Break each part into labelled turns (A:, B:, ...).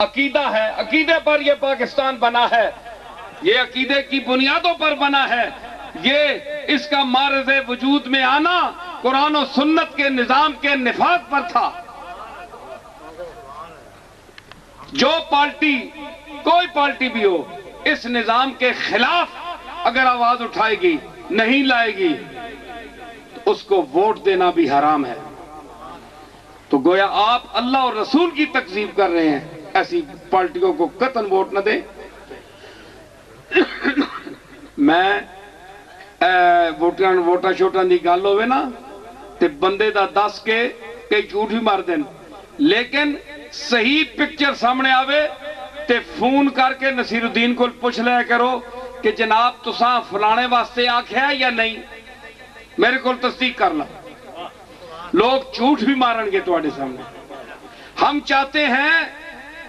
A: عقیدہ ہے، عقیدے پر یہ پاکستان بنا ہے، یہ عقیدے کی بنیادوں پر بنا ہے، یہ اس کا معرض وجود میں آنا قرآن و سنت کے نظام کے نفاذ پر تھا۔ جو پارٹی، کوئی پارٹی بھی ہو، اس نظام کے خلاف اگر آواز اٹھائے گی، نہیں لائے گی، تو اس کو ووٹ دینا بھی حرام ہے۔ تو گویا آپ اللہ اور رسول کی تکذیب کر رہے ہیں، ایسی پارٹیوں کو قطعاً ووٹ نہ دیں۔ میں ووٹاں شوٹاں دی گل ہوئے نا تے بندے دا دس کے کئی جھوٹ بھی مار دیں، لیکن صحیح پکچر سامنے آوے تے فون کر کے نصیر الدین کو پوچھ لیا کرو کہ جناب تساں فلانے واسطے آکھیا ہے یا نہیں، میرے کو تصدیق کر لا۔ لوگ جھوٹ بھی مارن گے تواڈے سامنے۔ ہم چاہتے ہیں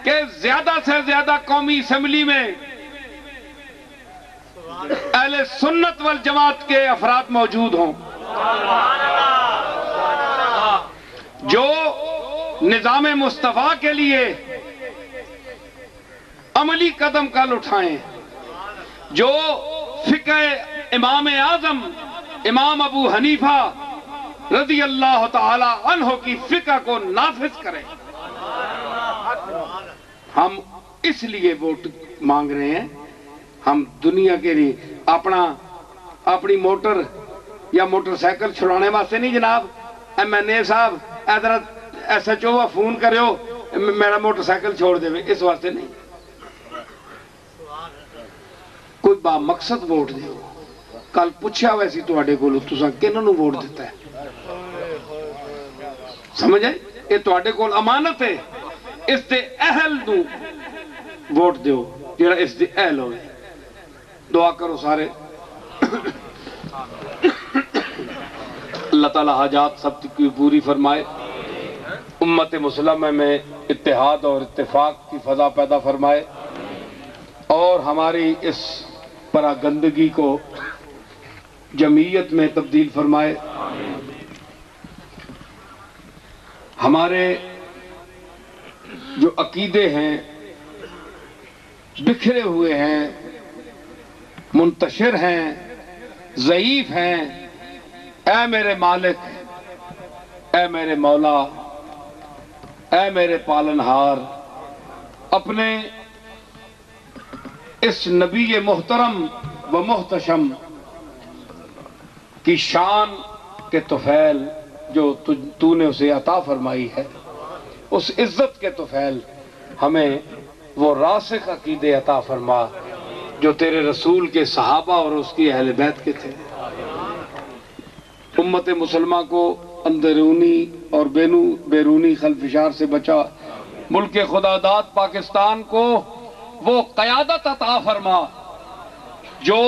A: کہ زیادہ سے زیادہ قومی اسمبلی میں اہل سنت والجماعت کے افراد موجود ہوں، جو نظام مصطفیٰ کے لیے عملی قدم کل اٹھائیں، جو فقہ امام اعظم امام ابو حنیفہ رضی اللہ تعالی عنہ کی فقہ کو نافذ کریں۔ ہم اس لیے ووٹ مانگ رہے ہیں، ہم دنیا کے لیے اپنی موٹر یا موٹر سائیکل چھڑانے واسطے نہیں جناب۔ ایم این اے صاحب حضرت ایس ایچ او فون کریو میرا موٹر سائیکل چھوڑ دے، اس واسطے نہیں۔ کوئی با مقصد ووٹ دیو۔ کل پوچھا ویسی تواڈے کولوں تساں کنہاں نوں ووٹ دیتا ہے، سمجھ آئے؟ یہ تواڈے کول امانت ہے، اس دے اہل نوں ووٹ دیو جڑا اس دے اہل ہوئے۔ دعا کرو سارے، اللہ تعالی حاجات سب کی پوری فرمائے، امت مسلمہ میں اتحاد اور اتفاق کی فضا پیدا فرمائے، اور ہماری اس پراگندگی کو جمعیت میں تبدیل فرمائے۔ ہمارے جو عقیدے ہیں بکھرے ہوئے ہیں، منتشر ہیں، ضعیف ہیں، اے میرے مالک، اے میرے مولا، اے میرے پالنہار، اپنے اس نبی محترم و محتشم کی شان کے طفیل جو تو نے اسے عطا فرمائی ہے، اس عزت کے طفیل ہمیں وہ راسخ عقیدے عطا فرما جو تیرے رسول کے صحابہ اور اس کی اہل بیت کے تھے۔ امت مسلمہ کو اندرونی اور بیرونی خلفشار سے بچا، ملک خدا داد پاکستان کو وہ قیادت عطا فرما جو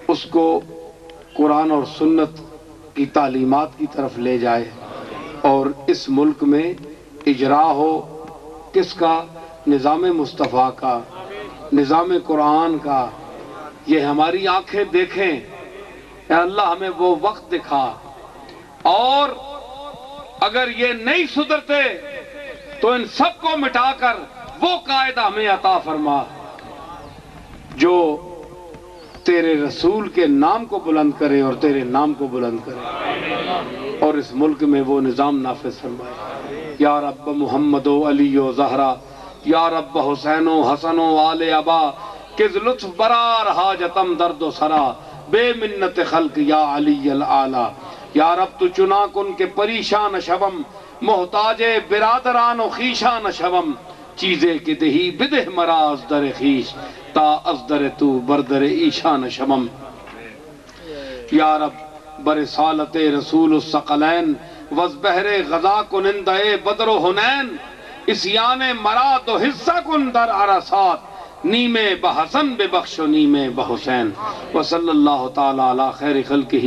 A: اس کو قرآن اور سنت کی تعلیمات کی طرف لے جائے، اور اس ملک میں اجرا ہو کس کا؟ نظام مصطفیٰ کا، نظام قرآن کا۔ یہ ہماری آنکھیں دیکھیں، اے اللہ ہمیں وہ وقت دکھا، اور اگر یہ نہیں سدھرتے تو ان سب کو مٹا کر وہ قائد ہمیں عطا فرما جو تیرے رسول کے نام کو بلند کرے اور تیرے نام کو بلند کرے، اور اس ملک میں وہ نظام نافذ فرمائے۔ یا رب محمد و علی و زہرا، یا رب حسین و حسن و آل ابا، کز لطف برار حاجتم درد و سرا، بے منت خلق یا علی العالی۔ یا رب تو چنا کن کے پریشان شوم، محتاج برادران و خیشان شوم، چیزیں کہ دہی بدہ مرا از در خیش، تا از در تو بردر ایشان شوم۔ یا رب برسالت رسول الثقلین، وز بحر غزا کنندہ بدر و حنین، اسیان مراد و حصہ کن در عرصات، نیمے بحسن بے بخش و نیمے بحسین۔ وصلی اللہ تعالی علی خیر خلقہ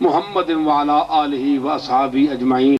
A: محمد وعلی آلہ و اصحابہ اجمعین۔